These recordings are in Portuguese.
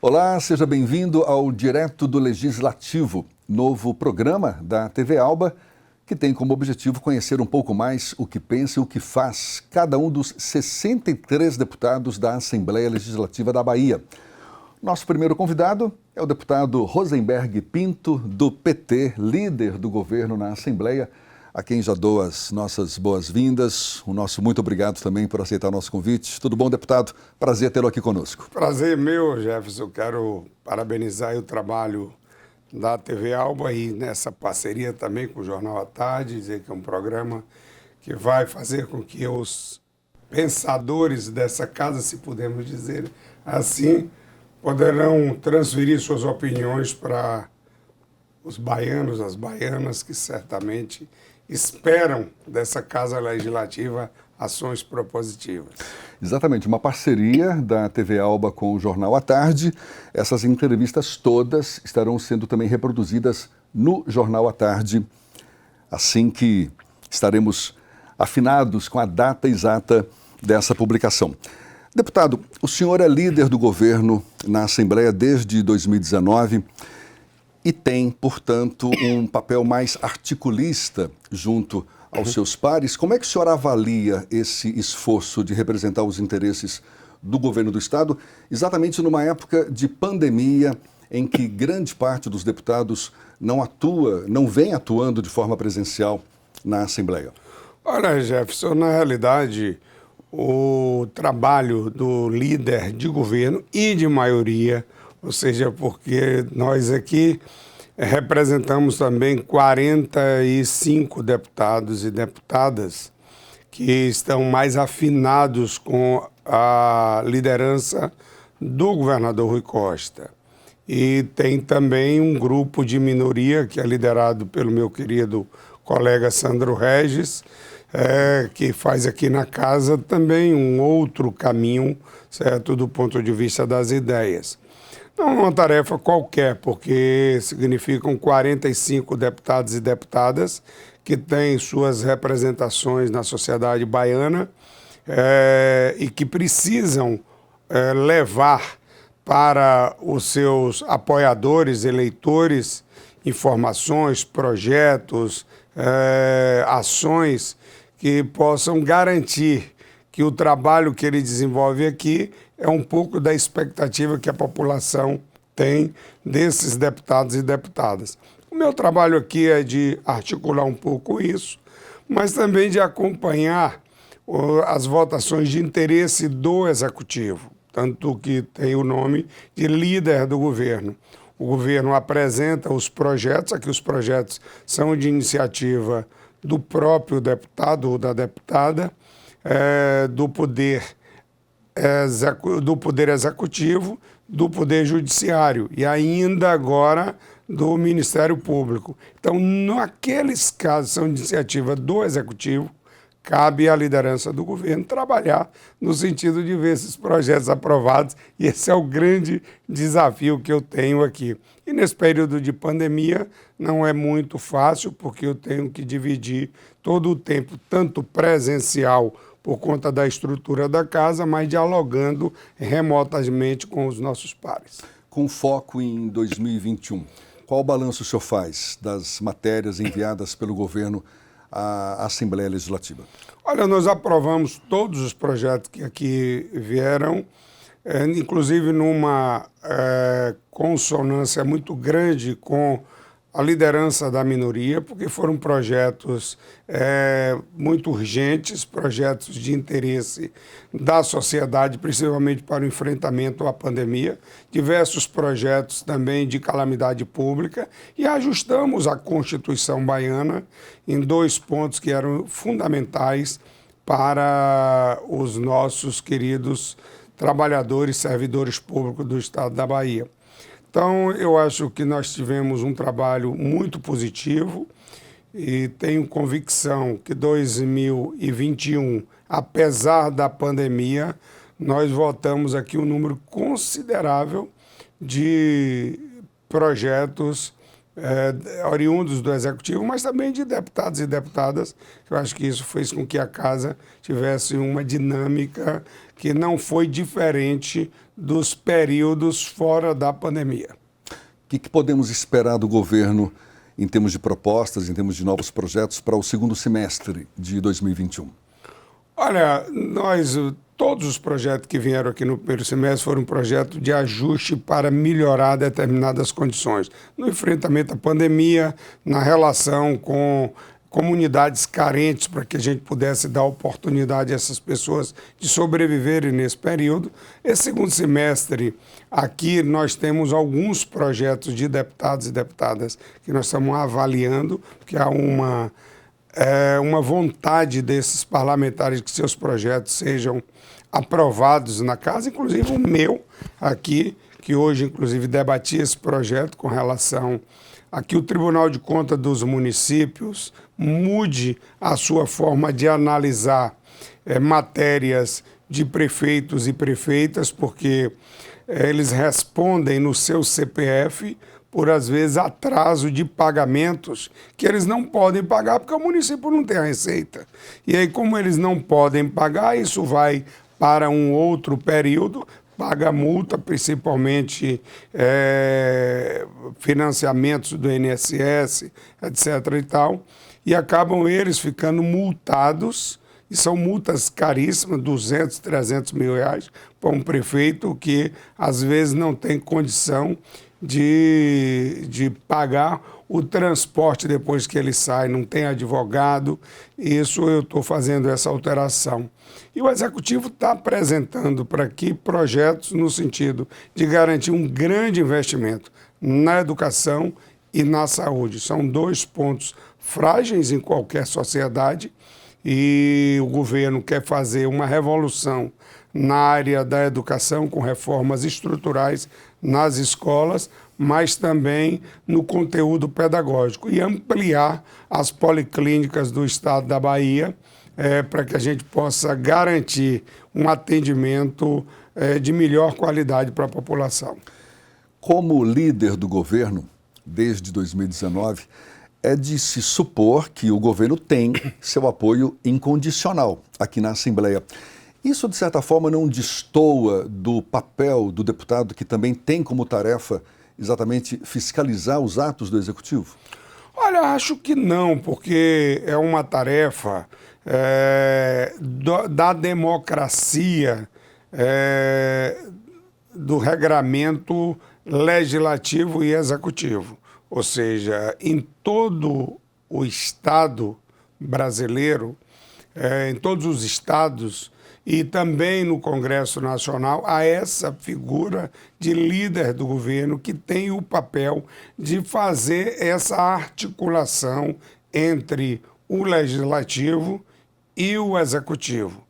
Olá, seja bem-vindo ao Direto do Legislativo, novo programa da TV Alba, que tem como objetivo conhecer um pouco mais o que pensa e o que faz cada um dos 63 deputados da Assembleia Legislativa da Bahia. Nosso primeiro convidado é o deputado Rosenberg Pinto, do PT, líder do governo na Assembleia, a quem já dou as nossas boas-vindas. O nosso muito obrigado também por aceitar o nosso convite. Tudo bom, deputado? Prazer tê-lo aqui conosco. Prazer meu, Jefferson. Eu quero parabenizar o trabalho da TV Alba e nessa parceria também com o Jornal à Tarde, dizer que é um programa que vai fazer com que os pensadores dessa casa, se podemos dizer assim, poderão transferir suas opiniões para os baianos, as baianas, que certamente esperam dessa Casa Legislativa ações propositivas. Exatamente, uma parceria da TV Alba com o Jornal à Tarde. Essas entrevistas todas estarão sendo também reproduzidas no Jornal à Tarde, assim que estaremos afinados com a data exata dessa publicação. Deputado, o senhor é líder do governo na Assembleia desde 2019 e tem, portanto, um papel mais articulista junto aos seus pares. Como é que o senhor avalia esse esforço de representar os interesses do governo do Estado, exatamente numa época de pandemia em que grande parte dos deputados não vem atuando de forma presencial na Assembleia? Olha, Jefferson, na realidade, o trabalho do líder de governo e de maioria, ou seja, porque nós aqui representamos também 45 deputados e deputadas que estão mais afinados com a liderança do governador Rui Costa. E tem também um grupo de minoria que é liderado pelo meu querido colega Sandro Regis, que faz aqui na casa também um outro caminho, certo, do ponto de vista das ideias. Não é uma tarefa qualquer, porque significam 45 deputados e deputadas que têm suas representações na sociedade baiana e que precisam levar para os seus apoiadores, eleitores, informações, projetos, ações que possam garantir que o trabalho que ele desenvolve aqui é um pouco da expectativa que a população tem desses deputados e deputadas. O meu trabalho aqui é de articular um pouco isso, mas também de acompanhar as votações de interesse do Executivo, tanto que tem o nome de líder do governo. O governo apresenta os projetos, aqui os projetos são de iniciativa do próprio deputado ou da deputada, do Poder Executivo, do Poder Judiciário e ainda agora do Ministério Público. Então, naqueles casos são de iniciativa do Executivo, cabe à liderança do governo trabalhar no sentido de ver esses projetos aprovados, e esse é o grande desafio que eu tenho aqui. E nesse período de pandemia não é muito fácil, porque eu tenho que dividir todo o tempo, tanto presencial por conta da estrutura da casa, mas dialogando remotamente com os nossos pares. Com foco em 2021, qual balanço o senhor faz das matérias enviadas pelo governo à Assembleia Legislativa? Olha, nós aprovamos todos os projetos que aqui vieram, inclusive numa consonância muito grande com a liderança da minoria, porque foram projetos muito urgentes, projetos de interesse da sociedade, principalmente para o enfrentamento à pandemia, diversos projetos também de calamidade pública, e ajustamos a Constituição baiana em 2 pontos que eram fundamentais para os nossos queridos trabalhadores, servidores públicos do Estado da Bahia. Então, eu acho que nós tivemos um trabalho muito positivo e tenho convicção que 2021, apesar da pandemia, nós votamos aqui um número considerável de projetos oriundos do Executivo, mas também de deputados e deputadas. Eu acho que isso fez com que a Casa tivesse uma dinâmica que não foi diferente dos períodos fora da pandemia. O que podemos esperar do governo em termos de propostas, em termos de novos projetos para o segundo semestre de 2021? Olha, todos os projetos que vieram aqui no primeiro semestre foram projetos de ajuste para melhorar determinadas condições. No enfrentamento à pandemia, na relação com comunidades carentes, para que a gente pudesse dar oportunidade a essas pessoas de sobreviverem nesse período. Esse segundo semestre, aqui nós temos alguns projetos de deputados e deputadas que nós estamos avaliando, que há uma vontade desses parlamentares que seus projetos sejam aprovados na Casa, inclusive o meu aqui, que hoje inclusive debati esse projeto com relação a que o Tribunal de Contas dos Municípios mude a sua forma de analisar matérias de prefeitos e prefeitas, porque eles respondem no seu CPF por, às vezes, atraso de pagamentos que eles não podem pagar porque o município não tem a receita. E aí, como eles não podem pagar, isso vai para um outro período, paga multa, principalmente financiamentos do INSS, etc. e tal, e acabam eles ficando multados, e são multas caríssimas, 200, 300 mil reais, para um prefeito que, às vezes, não tem condição de pagar o transporte depois que ele sai, não tem advogado. Isso eu estou fazendo essa alteração. E o Executivo está apresentando para aqui projetos no sentido de garantir um grande investimento na educação e na saúde. São dois pontos frágeis em qualquer sociedade e o governo quer fazer uma revolução na área da educação com reformas estruturais nas escolas, mas também no conteúdo pedagógico e ampliar as policlínicas do estado da Bahia para que a gente possa garantir um atendimento de melhor qualidade para a população. Como líder do governo, desde 2019, é de se supor que o governo tem seu apoio incondicional aqui na Assembleia. Isso, de certa forma, não destoa do papel do deputado que também tem como tarefa exatamente fiscalizar os atos do Executivo? Olha, acho que não, porque é uma tarefa da democracia, do regramento legislativo e executivo. Ou seja, em todo o Estado brasileiro, em todos os estados e também no Congresso Nacional, há essa figura de líder do governo que tem o papel de fazer essa articulação entre o legislativo e o executivo.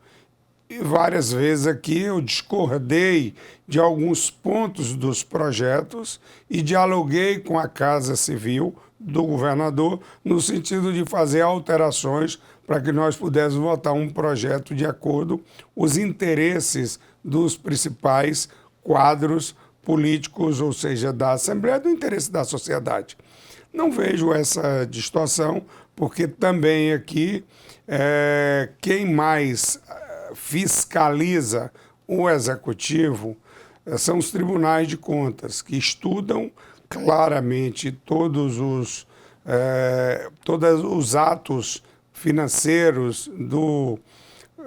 E várias vezes aqui eu discordei de alguns pontos dos projetos e dialoguei com a Casa Civil do governador no sentido de fazer alterações para que nós pudéssemos votar um projeto de acordo com os interesses dos principais quadros políticos, ou seja, da Assembleia, do interesse da sociedade. Não vejo essa distorção, porque também aqui quem mais fiscaliza o Executivo são os tribunais de contas, que estudam claramente todos os atos financeiros do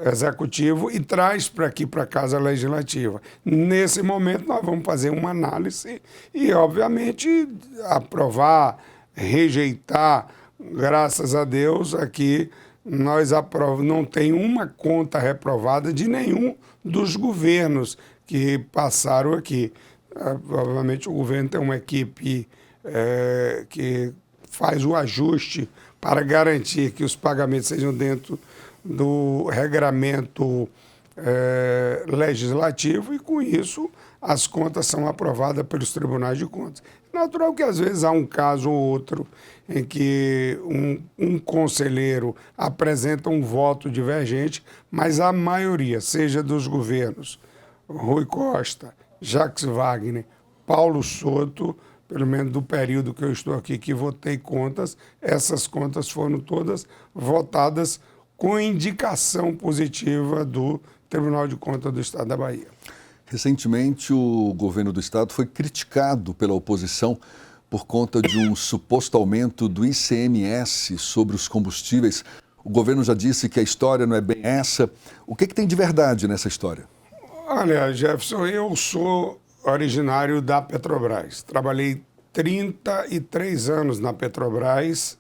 Executivo e traz para aqui, para a Casa Legislativa. Nesse momento, nós vamos fazer uma análise e, obviamente, aprovar, rejeitar. Graças a Deus, aqui não tem uma conta reprovada de nenhum dos governos que passaram aqui. Provavelmente o governo tem uma equipe que faz o ajuste para garantir que os pagamentos sejam dentro do regramento legislativo e, com isso, as contas são aprovadas pelos tribunais de contas. É natural que, às vezes, há um caso ou outro em que um conselheiro apresenta um voto divergente, mas a maioria, seja dos governos Rui Costa, Jacques Wagner, Paulo Soto, pelo menos do período que eu estou aqui, que votei contas, essas contas foram todas votadas com indicação positiva do Tribunal de Contas do Estado da Bahia. Recentemente, o governo do estado foi criticado pela oposição por conta de um suposto aumento do ICMS sobre os combustíveis. O governo já disse que a história não é bem essa. O que tem de verdade nessa história? Olha, Jefferson, eu sou originário da Petrobras. Trabalhei 33 anos na Petrobras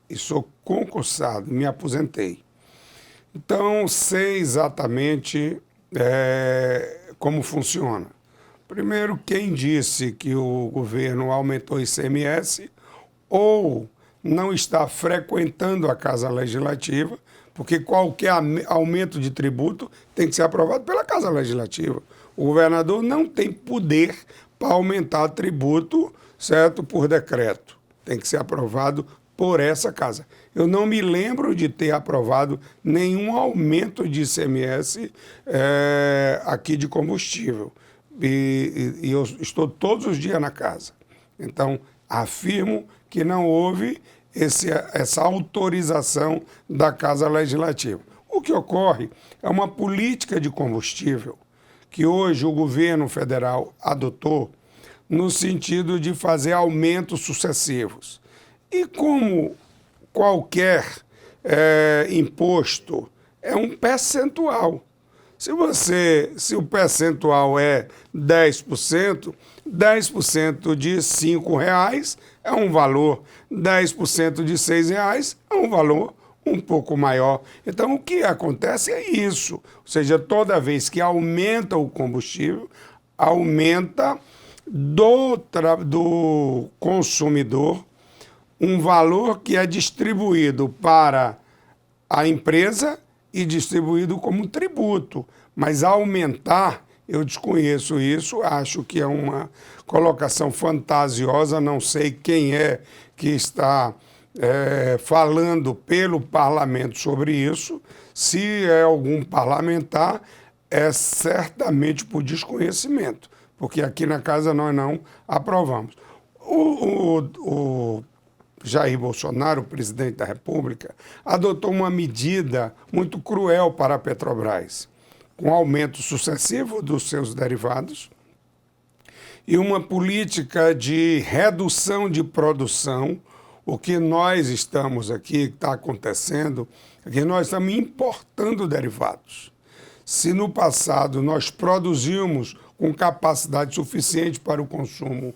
e sou concursado, me aposentei. Então, sei exatamente como funciona. Primeiro, quem disse que o governo aumentou o ICMS ou não está frequentando a Casa Legislativa, porque qualquer aumento de tributo tem que ser aprovado pela Casa Legislativa. O governador não tem poder para aumentar tributo, certo, por decreto. Tem que ser aprovado por essa casa. Eu não me lembro de ter aprovado nenhum aumento de ICMS aqui de combustível. E eu estou todos os dias na casa. Então, afirmo que não houve essa autorização da Casa Legislativa. O que ocorre é uma política de combustível que hoje o governo federal adotou no sentido de fazer aumentos sucessivos. E como qualquer imposto é um percentual. Se o percentual é 10%, 10% de R$ 5,00 é um valor, 10% de R$ 6,00 é um valor um pouco maior. Então, o que acontece é isso. Ou seja, toda vez que aumenta o combustível, aumenta do consumidor um valor que é distribuído para a empresa e distribuído como tributo. Mas aumentar, eu desconheço isso, acho que é uma colocação fantasiosa, não sei quem é que está falando pelo parlamento sobre isso. Se é algum parlamentar, é certamente por desconhecimento, porque aqui na casa nós não aprovamos. O Jair Bolsonaro, o presidente da República, adotou uma medida muito cruel para a Petrobras, com aumento sucessivo dos seus derivados e uma política de redução de produção. O que nós estamos aqui, que está acontecendo, é que nós estamos importando derivados. Se no passado nós produzimos com capacidade suficiente para o consumo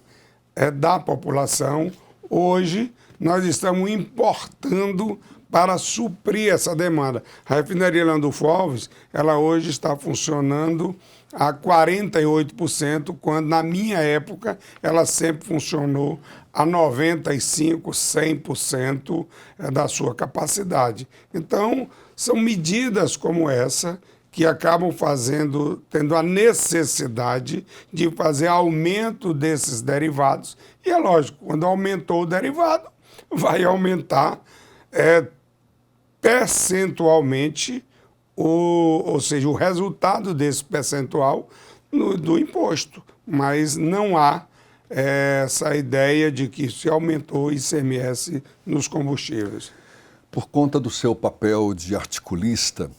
da população, hoje nós estamos importando para suprir essa demanda. A refinaria Landulfo Alves, ela hoje está funcionando a 48%, quando na minha época ela sempre funcionou a 95%, 100% da sua capacidade. Então, são medidas como essa que acabam tendo a necessidade de fazer aumento desses derivados. E é lógico, quando aumentou o derivado, vai aumentar percentualmente, ou seja, o resultado desse percentual do imposto. Mas não há essa ideia de que se aumentou o ICMS nos combustíveis. Por conta do seu papel de articulista,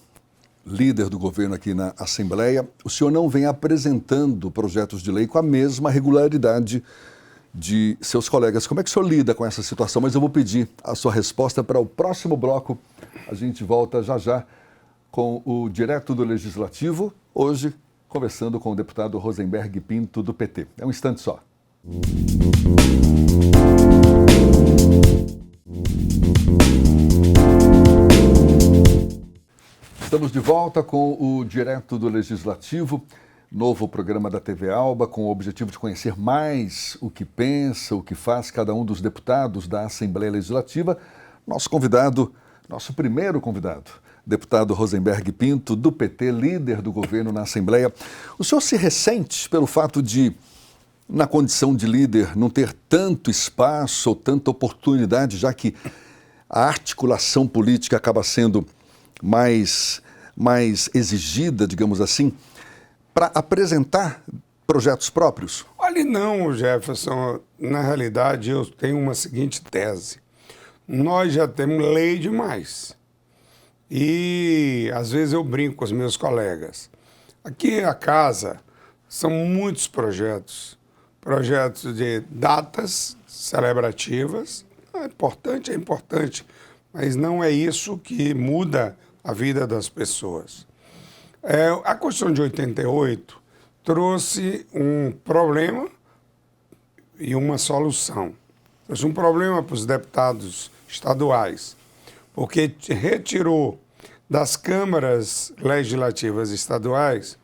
líder do governo aqui na Assembleia, o senhor não vem apresentando projetos de lei com a mesma regularidade de seus colegas. Como é que o senhor lida com essa situação? Mas eu vou pedir a sua resposta para o próximo bloco. A gente volta já já com o Direto do Legislativo, hoje conversando com o deputado Rosenberg Pinto, do PT. É um instante só. Estamos de volta com o Direto do Legislativo, novo programa da TV Alba, com o objetivo de conhecer mais o que pensa, o que faz cada um dos deputados da Assembleia Legislativa. Nosso convidado, nosso primeiro convidado, deputado Rosenberg Pinto, do PT, líder do governo na Assembleia. O senhor se ressente pelo fato de, na condição de líder, não ter tanto espaço ou tanta oportunidade, já que a articulação política acaba sendo mais exigida, digamos assim, para apresentar projetos próprios? Olha, não, Jefferson. Na realidade, eu tenho uma seguinte tese. Nós já temos lei demais. E, às vezes, eu brinco com os meus colegas. Aqui a casa são muitos projetos. Projetos de datas celebrativas. É importante, mas não é isso que muda a vida das pessoas. A Constituição de 88 trouxe um problema e uma solução. Trouxe um problema para os deputados estaduais, porque retirou das câmaras legislativas estaduais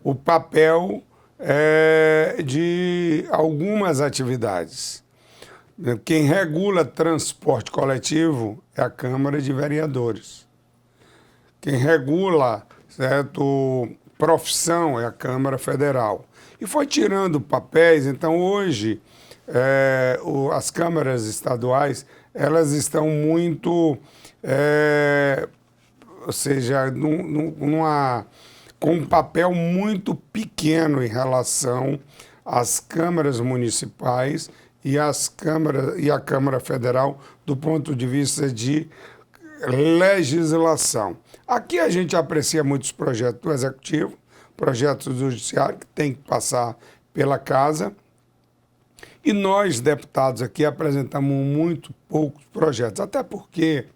o papel de algumas atividades. Quem regula transporte coletivo é a Câmara de Vereadores. Quem regula, certo, profissão é a Câmara Federal. E foi tirando papéis, então hoje as câmaras estaduais elas estão muito, ou seja, com um papel muito pequeno em relação às câmaras municipais e a Câmara Federal do ponto de vista de legislação. Aqui a gente aprecia muitos projetos do Executivo, projetos do Judiciário, que tem que passar pela Casa, e nós, deputados aqui, apresentamos muito poucos projetos, até porque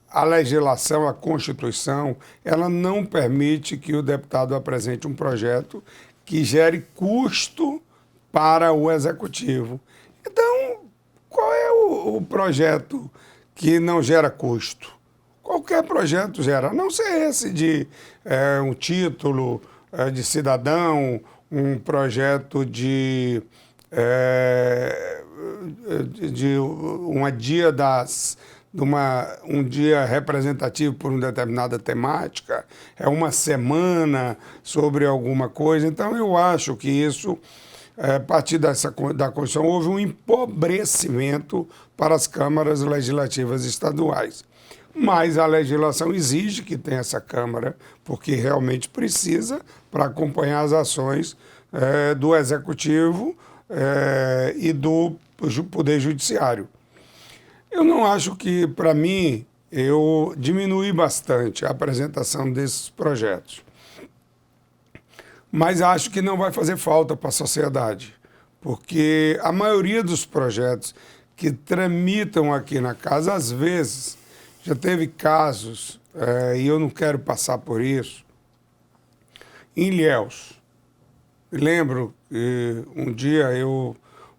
a legislação, a Constituição, ela não permite que o deputado apresente um projeto que gere custo para o Executivo. Então, qual é o projeto que não gera custo? Qualquer projeto gera, a não ser esse de um título de cidadão, um projeto de um dia representativo por uma determinada temática, uma semana sobre alguma coisa. Então, eu acho que isso, a partir da Constituição, houve um empobrecimento para as câmaras legislativas estaduais. Mas a legislação exige que tenha essa Câmara, porque realmente precisa para acompanhar as ações do Executivo e do Poder Judiciário. Eu não acho que, para mim, eu diminui bastante a apresentação desses projetos. Mas acho que não vai fazer falta para a sociedade, porque a maioria dos projetos que tramitam aqui na Casa, às vezes, já teve casos, e eu não quero passar por isso, em Ilhéus. Lembro que um dia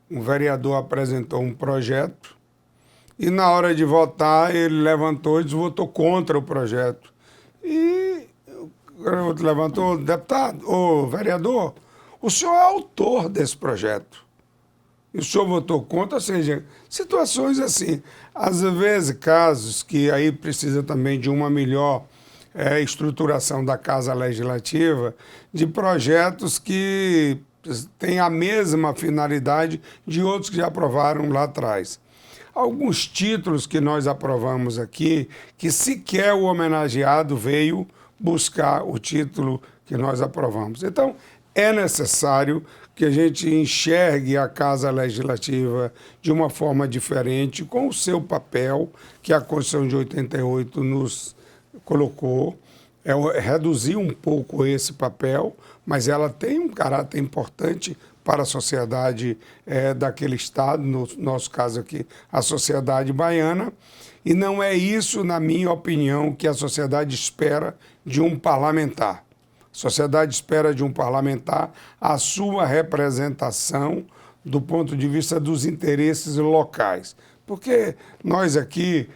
um vereador apresentou um projeto e na hora de votar ele levantou e votou contra o projeto. E o outro levantou, deputado, vereador, o senhor é autor desse projeto. E o senhor votou contra, ou seja, situações assim. Às vezes, casos que aí precisa também de uma melhor estruturação da Casa Legislativa, de projetos que têm a mesma finalidade de outros que já aprovaram lá atrás. Alguns títulos que nós aprovamos aqui, que sequer o homenageado veio buscar o título que nós aprovamos. Então, é necessário que a gente enxergue a Casa Legislativa de uma forma diferente, com o seu papel, que a Constituição de 88 nos colocou, reduzir um pouco esse papel, mas ela tem um caráter importante para a sociedade daquele Estado, no nosso caso aqui, a sociedade baiana, e não é isso, na minha opinião, que a sociedade espera de um parlamentar. A sociedade espera de um parlamentar a sua representação do ponto de vista dos interesses locais. Porque nós aqui,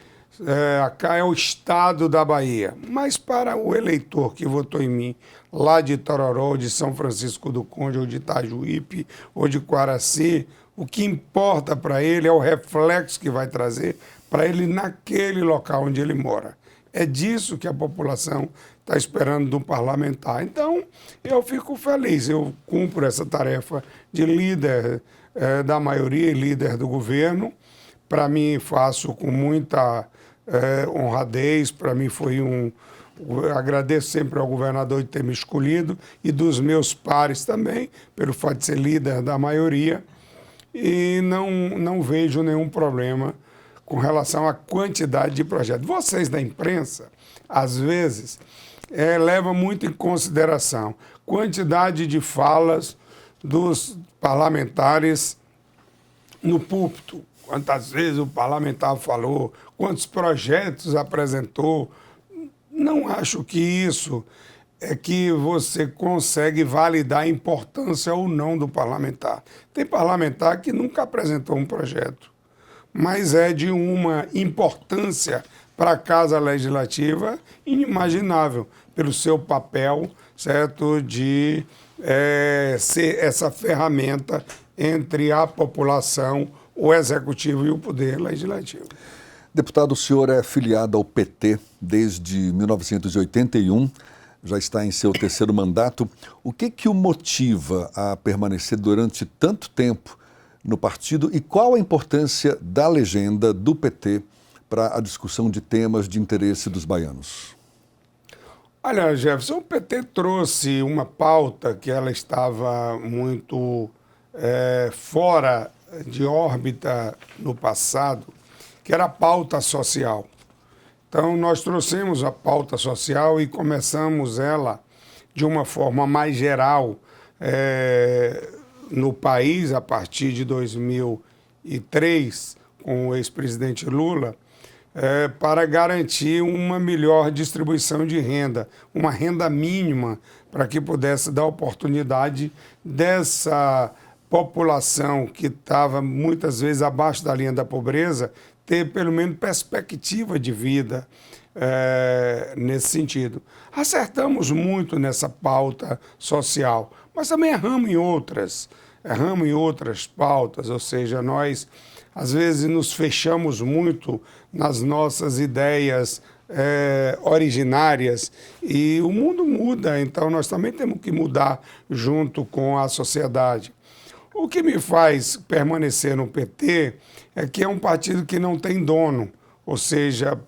cá é o estado da Bahia, mas para o eleitor que votou em mim, lá de Itororó, de São Francisco do Conde, ou de Itajuípe, ou de Quaraci, o que importa para ele é o reflexo que vai trazer para ele naquele local onde ele mora. É disso que a população está esperando do parlamentar. Então, eu fico feliz, eu cumpro essa tarefa de líder da maioria e líder do governo. Para mim, faço com muita honradez, para mim foi Eu agradeço sempre ao governador de ter me escolhido e dos meus pares também, pelo fato de ser líder da maioria, e não vejo nenhum problema com relação à quantidade de projetos. Vocês da imprensa, às vezes, levam muito em consideração quantidade de falas dos parlamentares no púlpito, quantas vezes o parlamentar falou, quantos projetos apresentou. Não acho que isso é que você consegue validar a importância ou não do parlamentar. Tem parlamentar que nunca apresentou um projeto, mas é de uma importância para a Casa Legislativa inimaginável, pelo seu papel, certo, de ser essa ferramenta entre a população, o Executivo e o Poder Legislativo. Deputado, o senhor é filiado ao PT desde 1981, já está em seu terceiro mandato. O que o motiva a permanecer durante tanto tempo no partido e qual a importância da legenda do PT para a discussão de temas de interesse dos baianos? Olha, Jefferson, o PT trouxe uma pauta que ela estava muito fora de órbita no passado, que era a pauta social. Então, nós trouxemos a pauta social e começamos ela de uma forma mais geral no país, a partir de 2003, com o ex-presidente Lula, para garantir uma melhor distribuição de renda, uma renda mínima para que pudesse dar oportunidade dessa população que estava muitas vezes abaixo da linha da pobreza ter pelo menos perspectiva de vida nesse sentido. Acertamos muito nessa pauta social, mas também erramos em outras pautas, ou seja, nós às vezes nos fechamos muito nas nossas ideias originárias e o mundo muda, então nós também temos que mudar junto com a sociedade. O que me faz permanecer no PT é que é um partido que não tem dono, ou seja,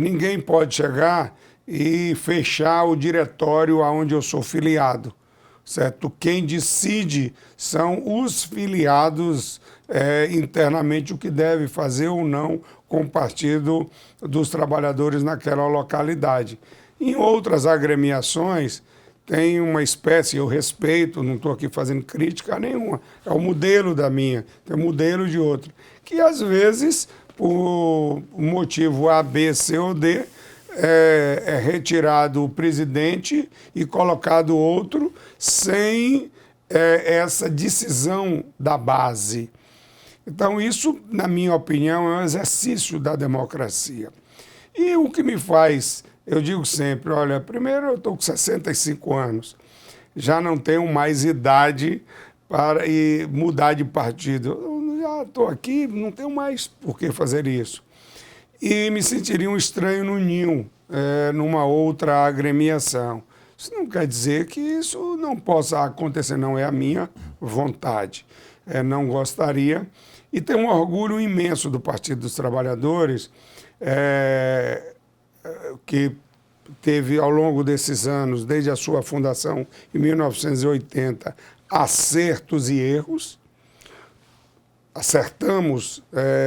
ninguém pode chegar e fechar o diretório aonde eu sou filiado, certo? Quem decide são os filiados internamente o que deve fazer ou não com o Partido dos Trabalhadores naquela localidade. Em outras agremiações, tem uma espécie, eu respeito, não estou aqui fazendo crítica nenhuma, é o modelo da minha, tem o modelo de outro, que às vezes, por motivo A, B, C ou D, é retirado o presidente e colocado outro sem essa decisão da base. Então isso, na minha opinião, é um exercício da democracia. E o que me faz... Eu digo sempre, olha, primeiro eu estou com 65 anos, já não tenho mais idade para mudar de partido. Eu já estou aqui, não tenho mais por que fazer isso. E me sentiria um estranho no ninho, numa outra agremiação. Isso não quer dizer que isso não possa acontecer, não é a minha vontade. Não gostaria. E tenho um orgulho imenso do Partido dos Trabalhadores, que teve ao longo desses anos, desde a sua fundação em 1980, acertos e erros. Acertamos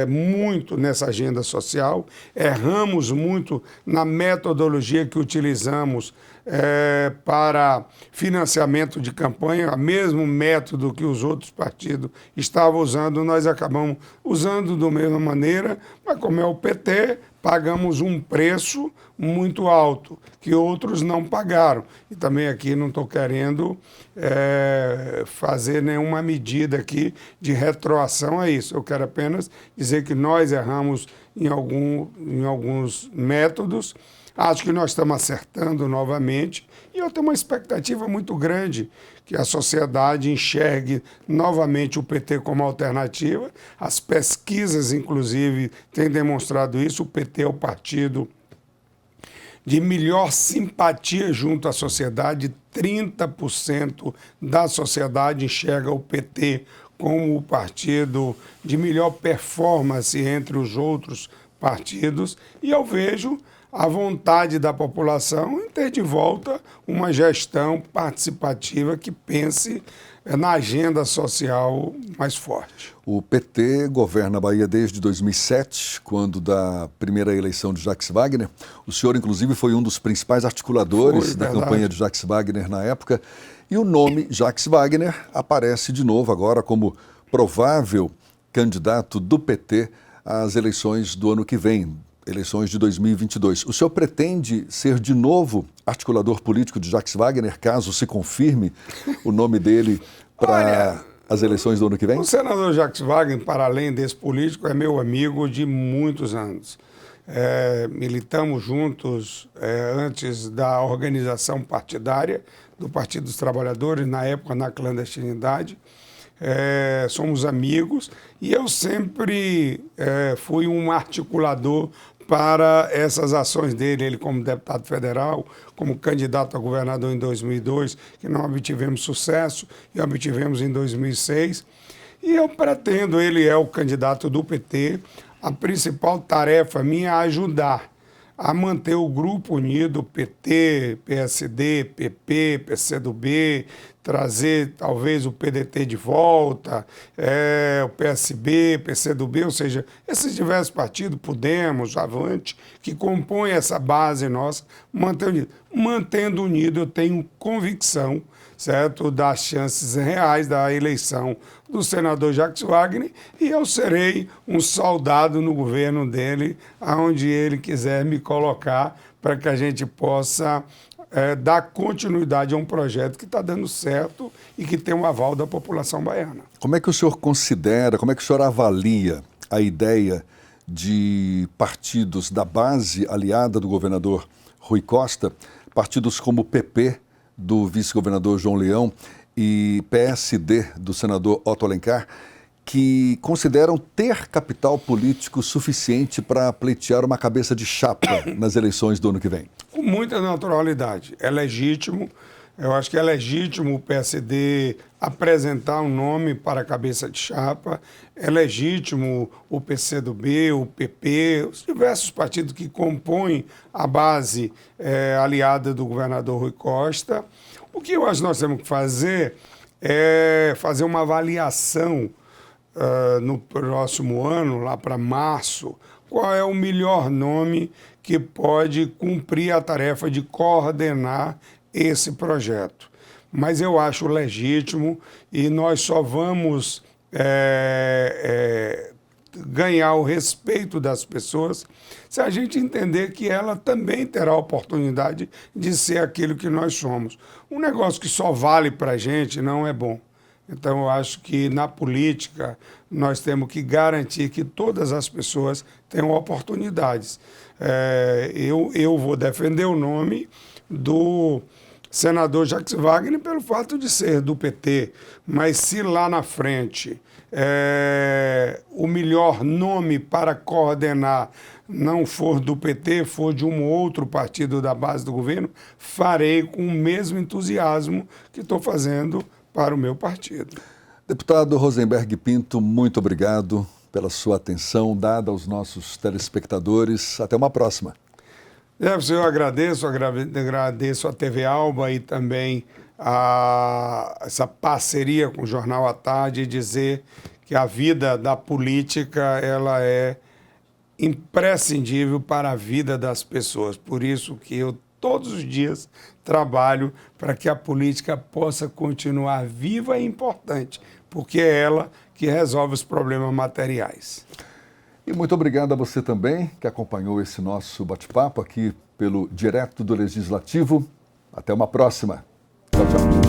muito nessa agenda social, erramos muito na metodologia que utilizamos para financiamento de campanha, o mesmo método que os outros partidos estavam usando, nós acabamos usando da mesma maneira, mas como é o PT, pagamos um preço muito alto, que outros não pagaram. E também aqui não estou querendo fazer nenhuma medida aqui de retroação a isso. Eu quero apenas dizer que nós erramos em alguns métodos. Acho que nós estamos acertando novamente e eu tenho uma expectativa muito grande que a sociedade enxergue novamente o PT como alternativa. As pesquisas, inclusive, têm demonstrado isso. O PT é o partido de melhor simpatia junto à sociedade. 30% da sociedade enxerga o PT como o partido de melhor performance entre os outros partidos. E eu vejo a vontade da população em ter de volta uma gestão participativa que pense na agenda social mais forte. O PT governa a Bahia desde 2007, quando da primeira eleição de Jacques Wagner. O senhor, inclusive, foi um dos principais articuladores da campanha de Jacques Wagner na época. E o nome Jacques Wagner aparece de novo agora como provável candidato do PT às eleições do ano que vem, eleições de 2022. O senhor pretende ser de novo articulador político de Jacques Wagner, caso se confirme o nome dele para as eleições do ano que vem? O senador Jacques Wagner, para além desse político, é meu amigo de muitos anos. Militamos juntos antes da organização partidária do Partido dos Trabalhadores, na época na clandestinidade. Somos amigos e eu sempre fui um articulador para essas ações dele, ele como deputado federal, como candidato a governador em 2002, que não obtivemos sucesso, e obtivemos em 2006. E eu pretendo, ele é o candidato do PT, a principal tarefa minha é ajudar a manter o grupo unido, PT, PSD, PP, PCdoB, trazer talvez o PDT de volta, o PSB, PCdoB, ou seja, esses diversos partidos, Podemos, Avante, que compõem essa base nossa, manter unido. Mantendo unido, eu tenho convicção, certo, das chances reais da eleição do senador Jacques Wagner, e eu serei um soldado no governo dele, aonde ele quiser me colocar, para que a gente possa dar continuidade a um projeto que está dando certo e que tem o aval da população baiana. Como é que o senhor considera, como é que o senhor avalia a ideia de partidos da base aliada do governador Rui Costa, partidos como o PP, do vice-governador João Leão, e PSD, do senador Otto Alencar, que consideram ter capital político suficiente para pleitear uma cabeça de chapa nas eleições do ano que vem? Com muita naturalidade. É legítimo, eu acho que é legítimo o PSD apresentar um nome para a cabeça de chapa, é legítimo o PCdoB, o PP, os diversos partidos que compõem a base aliada do governador Rui Costa. O que eu acho que nós temos que fazer é fazer uma avaliação no próximo ano, lá para março, qual é o melhor nome que pode cumprir a tarefa de coordenar esse projeto. Mas eu acho legítimo e nós só vamos ganhar o respeito das pessoas se a gente entender que ela também terá a oportunidade de ser aquilo que nós somos. Um negócio que só vale para a gente não é bom. Então, eu acho que na política nós temos que garantir que todas as pessoas tenham oportunidades. Eu vou defender o nome do senador Jacques Wagner pelo fato de ser do PT, mas se lá na frente o melhor nome para coordenar não for do PT, for de um outro partido da base do governo, farei com o mesmo entusiasmo que estou fazendo para o meu partido. Deputado Rosenberg Pinto, muito obrigado pela sua atenção dada aos nossos telespectadores. Até uma próxima. Eu agradeço a TV Alba e também essa parceria com o Jornal à Tarde e dizer que a vida da política ela é imprescindível para a vida das pessoas. Por isso que eu todos os dias trabalho para que a política possa continuar viva e importante, porque é ela que resolve os problemas materiais. E muito obrigado a você também que acompanhou esse nosso bate-papo aqui pelo Direto do Legislativo. Até uma próxima. Tchau, tchau.